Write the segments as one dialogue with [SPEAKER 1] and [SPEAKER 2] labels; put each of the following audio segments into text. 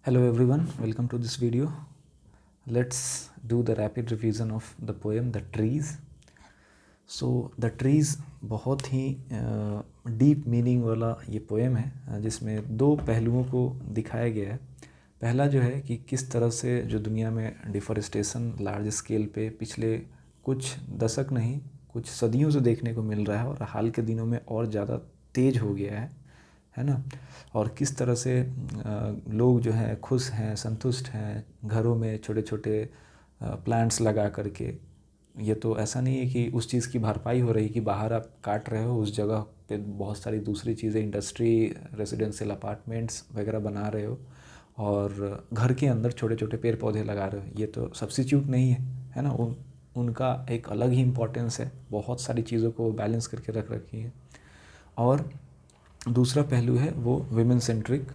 [SPEAKER 1] Hello everyone, welcome to this video. Let's do the rapid revision of the poem The Trees. So The Trees बहुत ही deep meaning वाला ये poem है जिसमें दो पहलुओं को दिखाया गया है। पहला जो है कि किस तरह से जो दुनिया में डिफॉरेस्टेशन लार्ज स्केल पे पिछले कुछ दशक नहीं कुछ सदियों से देखने को मिल रहा है और हाल के दिनों में और ज़्यादा तेज़ हो गया है ना। और किस तरह से लोग जो हैं खुश हैं, संतुष्ट हैं घरों में छोटे छोटे प्लांट्स लगा करके। ये तो ऐसा नहीं है कि उस चीज़ की भरपाई हो रही कि बाहर आप काट रहे हो, उस जगह पे बहुत सारी दूसरी चीज़ें, इंडस्ट्री, रेजिडेंशियल अपार्टमेंट्स वगैरह बना रहे हो और घर के अंदर छोटे छोटे पेड़ पौधे लगा रहे हो। ये तो सब्स्टिट्यूट नहीं है ना। उनका एक अलग ही इम्पोर्टेंस है, बहुत सारी चीज़ों को बैलेंस करके रख रखी है। और दूसरा पहलू है वो विमेन सेंट्रिक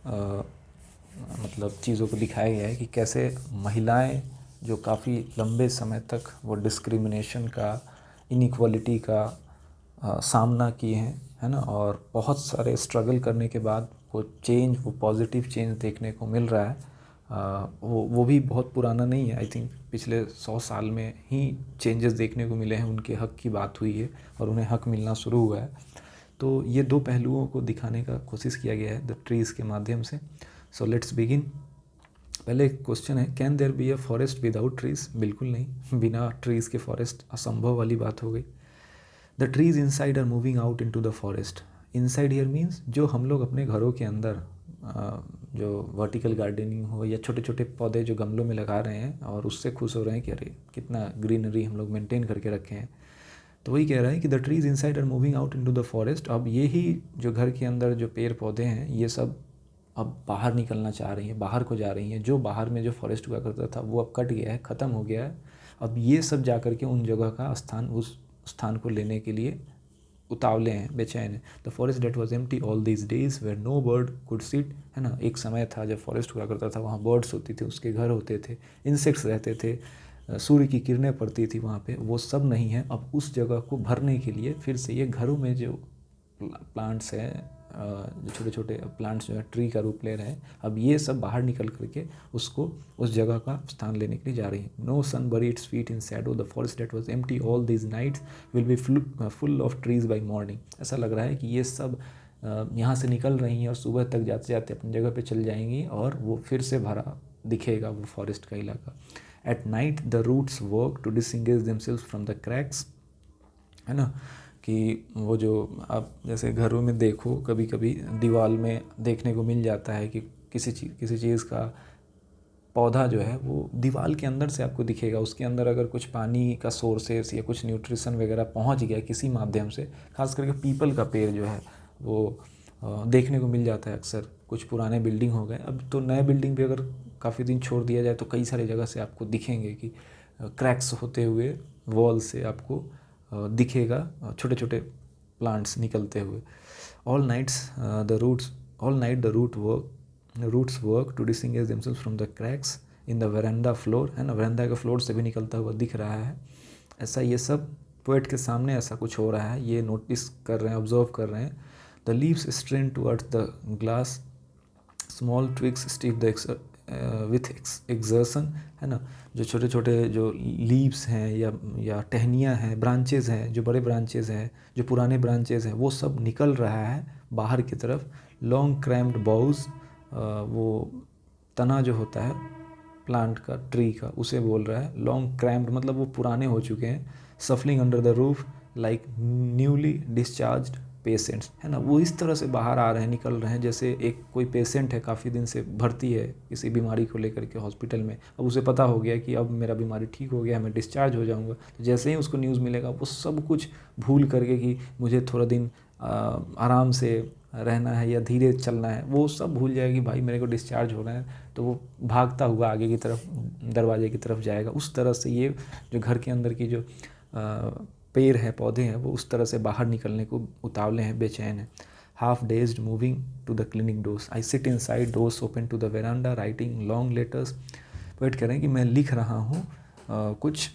[SPEAKER 1] मतलब चीज़ों को दिखाया गया है कि कैसे महिलाएं जो काफ़ी लंबे समय तक वो डिस्क्रिमिनेशन का, इनइक्वालिटी का सामना किए हैं, है ना। और बहुत सारे स्ट्रगल करने के बाद वो पॉजिटिव चेंज देखने को मिल रहा है। वो भी बहुत पुराना नहीं है। आई थिंक पिछले 100 साल में ही चेंजेस देखने को मिले हैं। उनके हक की बात हुई है और उन्हें हक मिलना शुरू हुआ है। तो ये दो पहलुओं को दिखाने का कोशिश किया गया है द ट्रीज़ के माध्यम से। So let's begin. पहले एक क्वेश्चन है, can there be a forest without trees? बिल्कुल नहीं, बिना ट्रीज़ के फॉरेस्ट असंभव वाली बात हो गई। The trees inside are moving out into the forest. Inside here means जो हम लोग अपने घरों के अंदर जो वर्टिकल गार्डनिंग हो या छोटे छोटे पौधे जो गमलों में लगा रहे हैं और उससे खुश हो रहे हैं कि अरे कितना ग्रीनरी हम लोग मेंटेन करके रखे हैं। तो वही कह रहा है कि the trees inside are moving out into the forest. अब ये ही जो घर के अंदर जो पेड़ पौधे हैं ये सब अब बाहर निकलना चाह रही हैं, बाहर को जा रही हैं। जो बाहर में जो फॉरेस्ट हुआ करता था वो अब कट गया है, ख़त्म हो गया है। अब ये सब जा कर के उन जगह का स्थान, उस स्थान को लेने के लिए उतावले हैं, बेचैन हैं। The forest that was empty all these days where no bird could sit, है ना। एक समय था जब फॉरेस्ट हुआ करता था, वहाँ बर्ड्स होती थी, उसके घर होते थे, इंसेक्ट्स रहते थे, सूर्य की किरणें पड़ती थी वहाँ पे। वो सब नहीं है। अब उस जगह को भरने के लिए फिर से ये घरों में जो प्लांट्स हैं, जो छोटे छोटे प्लांट्स जो है ट्री का रूप ले रहे हैं, अब ये सब बाहर निकल करके उसको उस जगह का स्थान लेने के लिए जा रही हैं। No sun bury its feet in shadow, the forest that was empty all these nights will be full of trees by morning. ऐसा लग रहा है कि ये सब यहाँ से निकल रही हैं और सुबह तक जाते जाते अपनी जगह पे चल जाएंगी और वो फिर से भरा दिखेगा वो फॉरेस्ट का इलाका। At night the roots work to disengage themselves from the cracks, है ना। कि वो जो आप जैसे घरों में देखो, कभी कभी दीवार में देखने को मिल जाता है कि किसी चीज़ का पौधा जो है वो दीवार के अंदर से आपको दिखेगा। उसके अंदर अगर कुछ पानी का सोर्सेस या कुछ न्यूट्रिशन वगैरह पहुंच गया किसी माध्यम से, खास करके पीपल का पेड़ जो है वो देखने को मिल जाता है अक्सर। कुछ पुराने बिल्डिंग हो गए, अब तो नए बिल्डिंग भी अगर काफ़ी दिन छोड़ दिया जाए तो कई सारी जगह से आपको दिखेंगे कि क्रैक्स होते हुए वॉल से आपको दिखेगा छोटे छोटे प्लांट्स निकलते हुए। All nights the roots all night the roots work to disengage themselves from the cracks in the veranda floor, है ना। वेरांडा का फ्लोर से भी निकलता हुआ दिख रहा है। ऐसा ये सब पोएट के सामने ऐसा कुछ हो रहा है, ये नोटिस कर रहे हैं, ऑब्जर्व कर रहे हैं। The leaves strain towards the glass, small twigs stiff the with exertion, है ना। जो छोटे छोटे जो लीव्स हैं या टहनियाँ हैं, ब्रांचेज़ हैं, जो बड़े ब्रांचेज़ हैं, जो पुराने ब्रांचेज़ हैं, वो सब निकल रहा है बाहर की तरफ। लॉन्ग क्रैम्प्ड बाउज, वो तना जो होता है प्लांट का, ट्री का, उसे बोल रहा है। लॉन्ग क्रैम्प्ड मतलब वो पुराने हो चुके हैं। सफलिंग under the roof like newly discharged patients, है ना। वो इस तरह से बाहर आ रहे हैं, निकल रहे हैं जैसे एक कोई पेशेंट है, काफ़ी दिन से भर्ती है किसी बीमारी को लेकर के हॉस्पिटल में। अब उसे पता हो गया कि अब मेरा बीमारी ठीक हो गया, मैं डिस्चार्ज हो जाऊंगा। तो जैसे ही उसको न्यूज़ मिलेगा वो सब कुछ भूल करके कि मुझे थोड़ा दिन आराम से रहना है या धीरे चलना है, वो सब भूल जाएगी। भाई मेरे को डिस्चार्ज होना है, तो वो भागता हुआ आगे की तरफ, दरवाजे की तरफ जाएगा। उस तरह से ये जो घर के अंदर की जो पेड़ हैं, पौधे हैं, वो उस तरह से बाहर निकलने को उतावले हैं, बेचैन हैं। Half dazed moving to the clinic doors, I sit inside doors open to the veranda writing long letters. Wait कर रहे हैं कि मैं लिख रहा हूँ कुछ,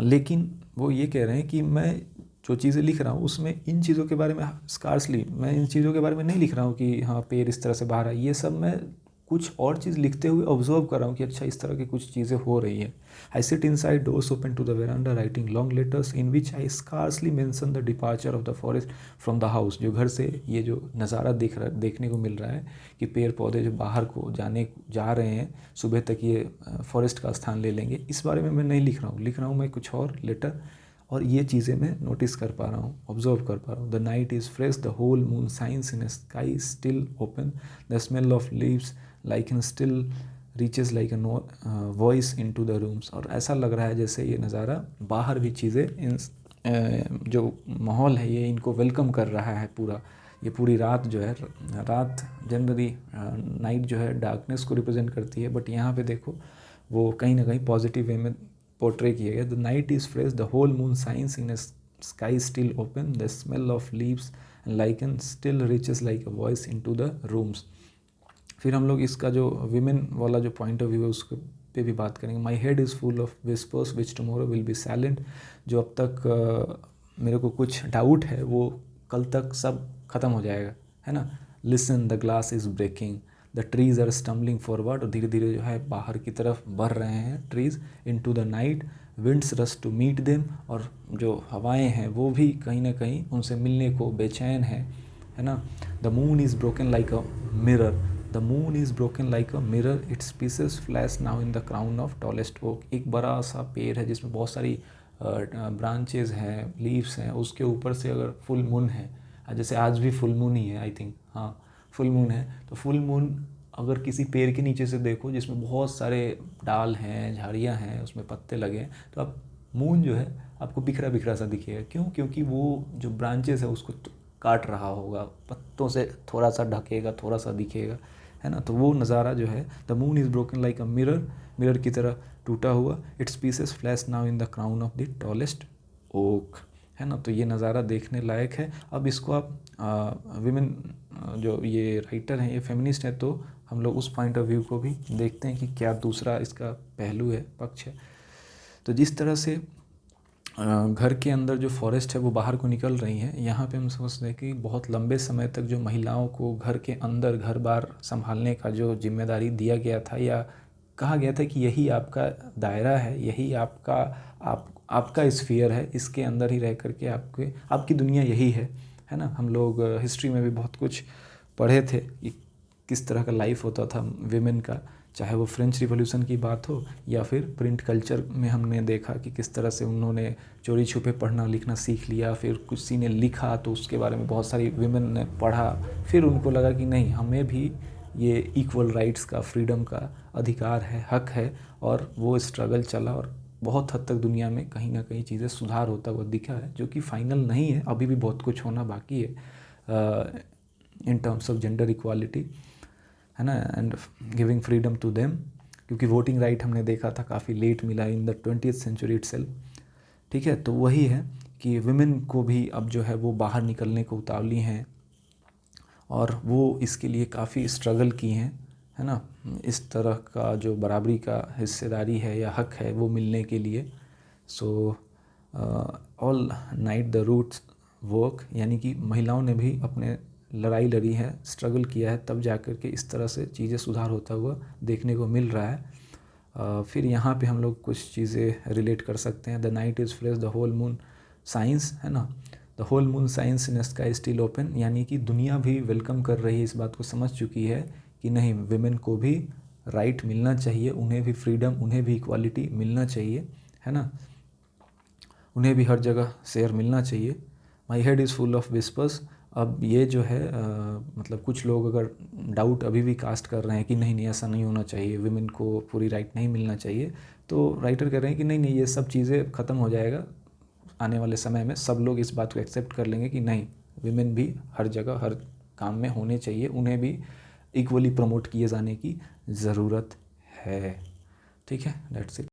[SPEAKER 1] लेकिन वो ये कह रहे हैं कि मैं जो चीज़ें लिख रहा हूँ उसमें इन चीज़ों के बारे में स्कार्सली, मैं इन चीज़ों के बारे में नहीं लिख रहा हूँ कि हाँ पेड़ इस तरह से बाहर है। ये सब मैं कुछ और चीज़ लिखते हुए ऑब्जर्व कर रहा हूँ कि अच्छा इस तरह की कुछ चीज़ें हो रही हैं। I sit inside, doors open to the veranda, writing long letters in which I scarcely mention the departure of the forest from the house. जो घर से ये जो नज़ारा देखने को मिल रहा है कि पेड़ पौधे जो बाहर को जा रहे हैं, सुबह तक ये फॉरेस्ट का स्थान ले लेंगे, इस बारे में मैं नहीं लिख रहा हूँ मैं कुछ और लेटर। और ये चीज़ें मैं नोटिस कर पा रहा हूँ, ऑब्जर्व कर पा रहा हूँ। The night is fresh, the whole moon shines in sky still open, the smell of leaves lichen still reaches like a voice into the rooms. और ऐसा लग रहा है जैसे ये नज़ारा बाहर भी चीज़ें इन जो माहौल है ये इनको वेलकम कर रहा है पूरा। ये पूरी रात जो है, रात जनरली नाइट जो है डार्कनेस को रिप्रेजेंट करती है, बट यहाँ पे देखो वो कहीं ना कहीं पॉजिटिव वे में पोर्ट्रे किया गया। The night is fresh, the whole moon shines in sky still open, the smell of leaves and lichen still reaches like a voice into the rooms. फिर हम लोग इसका जो विमेन वाला जो पॉइंट ऑफ व्यू है उसके पे भी बात करेंगे। My head is full of whispers which tomorrow will be silent. जो अब तक मेरे को कुछ डाउट है वो कल तक सब ख़त्म हो जाएगा, है ना। Listen, the glass is breaking, the trees are stumbling forward. और धीरे धीरे जो है बाहर की तरफ बढ़ रहे हैं trees. Into the night winds rush to meet them. और जो हवाएं हैं वो भी कहीं ना कहीं उनसे मिलने को बेचैन है ना। The moon is broken like a mirror, the moon is broken like a mirror, its pieces flash now in the crown of tallest oak. एक बड़ा सा पेड़ है जिसमें बहुत सारी ब्रांचेज़ हैं, लीव्स हैं, उसके ऊपर से अगर फुल मून है, जैसे आज भी फुल मून ही है आई थिंक, हाँ फुल मून है, तो फुल मून अगर किसी पेड़ के नीचे से देखो जिसमें बहुत सारे डाल हैं, झाड़ियाँ हैं, उसमें पत्ते लगे हैं, तो अब मून जो है आपको बिखरा बिखरा सा दिखेगा। क्यों? क्योंकि वो जो ब्रांचेस है उसको काट रहा होगा, पत्तों से थोड़ा सा ढकेगा, थोड़ा सा दिखेगा, है ना। तो वो नज़ारा जो है, the moon is broken like a mirror, mirror की तरह टूटा हुआ, its pieces flash now in the crown of the tallest oak, है ना। तो ये नज़ारा देखने लायक है। अब इसको आप विमेन जो ये राइटर हैं ये फेमिनिस्ट हैं, तो हम लोग उस पॉइंट ऑफ व्यू को भी देखते हैं कि क्या दूसरा इसका पहलू है, पक्ष है। तो जिस तरह से घर के अंदर जो फॉरेस्ट है वो बाहर को निकल रही हैं, यहाँ पे हम समझते हैं कि बहुत लंबे समय तक जो महिलाओं को घर के अंदर घर बार संभालने का जो जिम्मेदारी दिया गया था, या कहा गया था कि यही आपका दायरा है, यही आपका स्फीयर है, इसके अंदर ही रह करके आपकी दुनिया यही है ना। हम लोग हिस्ट्री में भी बहुत कुछ पढ़े थे कि किस तरह का लाइफ होता था विमेन का, चाहे वो फ्रेंच रिवॉल्यूशन की बात हो या फिर प्रिंट कल्चर में हमने देखा कि किस तरह से उन्होंने चोरी छुपे पढ़ना लिखना सीख लिया। फिर किसी ने लिखा तो उसके बारे में बहुत सारी विमेन ने पढ़ा, फिर उनको लगा कि नहीं, हमें भी ये इक्वल राइट्स का, फ्रीडम का अधिकार है, हक है। और वो स्ट्रगल चला और बहुत हद तक दुनिया में कहीं ना कहीं चीज़ें सुधार होता हुआ दिखा है, जो कि फाइनल नहीं है, अभी भी बहुत कुछ होना बाकी है in terms of gender equality, है ना, and giving freedom to them. क्योंकि वोटिंग राइट हमने देखा था काफ़ी लेट मिला in the 20th century itself, ठीक है। तो वही है कि विमेन को भी अब जो है वो बाहर निकलने को उतावली हैं और वो इसके लिए काफ़ी स्ट्रगल की हैं, है ना। इस तरह का जो बराबरी का हिस्सेदारी है या हक है वो मिलने के लिए। So all night the roots work, यानी कि महिलाओं ने भी अपने लड़ाई लड़ी है, स्ट्रगल किया है, तब जाकर के इस तरह से चीज़ें सुधार होता हुआ देखने को मिल रहा है। फिर यहाँ पे हम लोग कुछ चीज़ें रिलेट कर सकते हैं। The night is fresh, the whole moon shines, है ना, the whole moon shines in sky still open, यानी कि दुनिया भी वेलकम कर रही है, इस बात को समझ चुकी है कि नहीं, विमेन को भी राइट मिलना चाहिए, उन्हें भी फ्रीडम, उन्हें भी इक्वालिटी मिलना चाहिए, है ना, उन्हें भी हर जगह शेयर मिलना चाहिए। My head is full of whispers. अब ये जो है मतलब कुछ लोग अगर डाउट अभी भी कास्ट कर रहे हैं कि नहीं नहीं ऐसा नहीं होना चाहिए, विमेन को पूरी राइट नहीं मिलना चाहिए, तो राइटर कह रहे हैं कि नहीं नहीं, ये सब चीज़ें ख़त्म हो जाएगा आने वाले समय में। सब लोग इस बात को एक्सेप्ट कर लेंगे कि नहीं, विमेन भी हर जगह हर काम में होने चाहिए, उन्हें भी इक्वली प्रमोट किए जाने की ज़रूरत है, ठीक है। That's it.